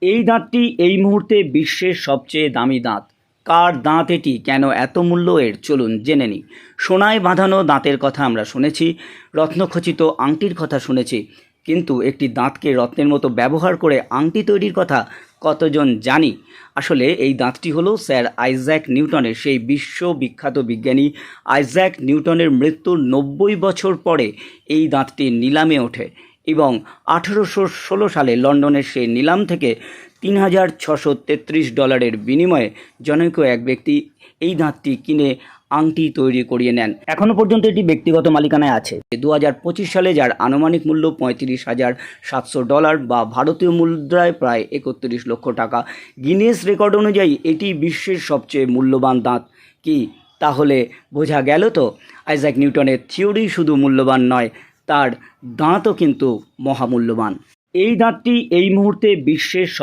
এই দাঁতটি এই মুহূর্তে বিশ্বের সবচেয়ে দামি দাঁত। কার দাঁত এটি, কেন এত মূল্য এর, চলুন জেনে নিই। সোনায় বাঁধানো দাঁতের কথা আমরা শুনেছি, রত্নখচিত আংটির কথা শুনেছি, কিন্তু একটি দাঁতকে রত্নের মতো ব্যবহার করে আংটি তৈরির কথা কতজন জানি? আসলে এই দাঁতটি হলো স্যার আইজ্যাক নিউটনের, সেই বিশ্ববিখ্যাত বিজ্ঞানী আইজ্যাক নিউটনের মৃত্যুর 90 বছর পরে এই দাঁতটি নিলামে ওঠে এবং 1816 সালে লন্ডনের সেই নিলাম থেকে $3,633 বিনিময়ে জনৈক এক ব্যক্তি এই দাঁতটি কিনে আংটি তৈরি করিয়ে নেন। এখনও পর্যন্ত এটি ব্যক্তিগত মালিকানায় আছে। 2025 সালে যার আনুমানিক মূল্য $35,700 বা ভারতীয় মুদ্রায় প্রায় 31 লক্ষ টাকা। গিনেস রেকর্ড অনুযায়ী এটি বিশ্বের সবচেয়ে মূল্যবান দাঁত। কি তাহলে বোঝা গেল তো? আইজ্যাক নিউটনের থিওরি শুধু মূল্যবান নয়, তার দাঁতও কিন্তু মহামূল্যবান। এই দাঁতটি এই মুহূর্তে বিশ্বের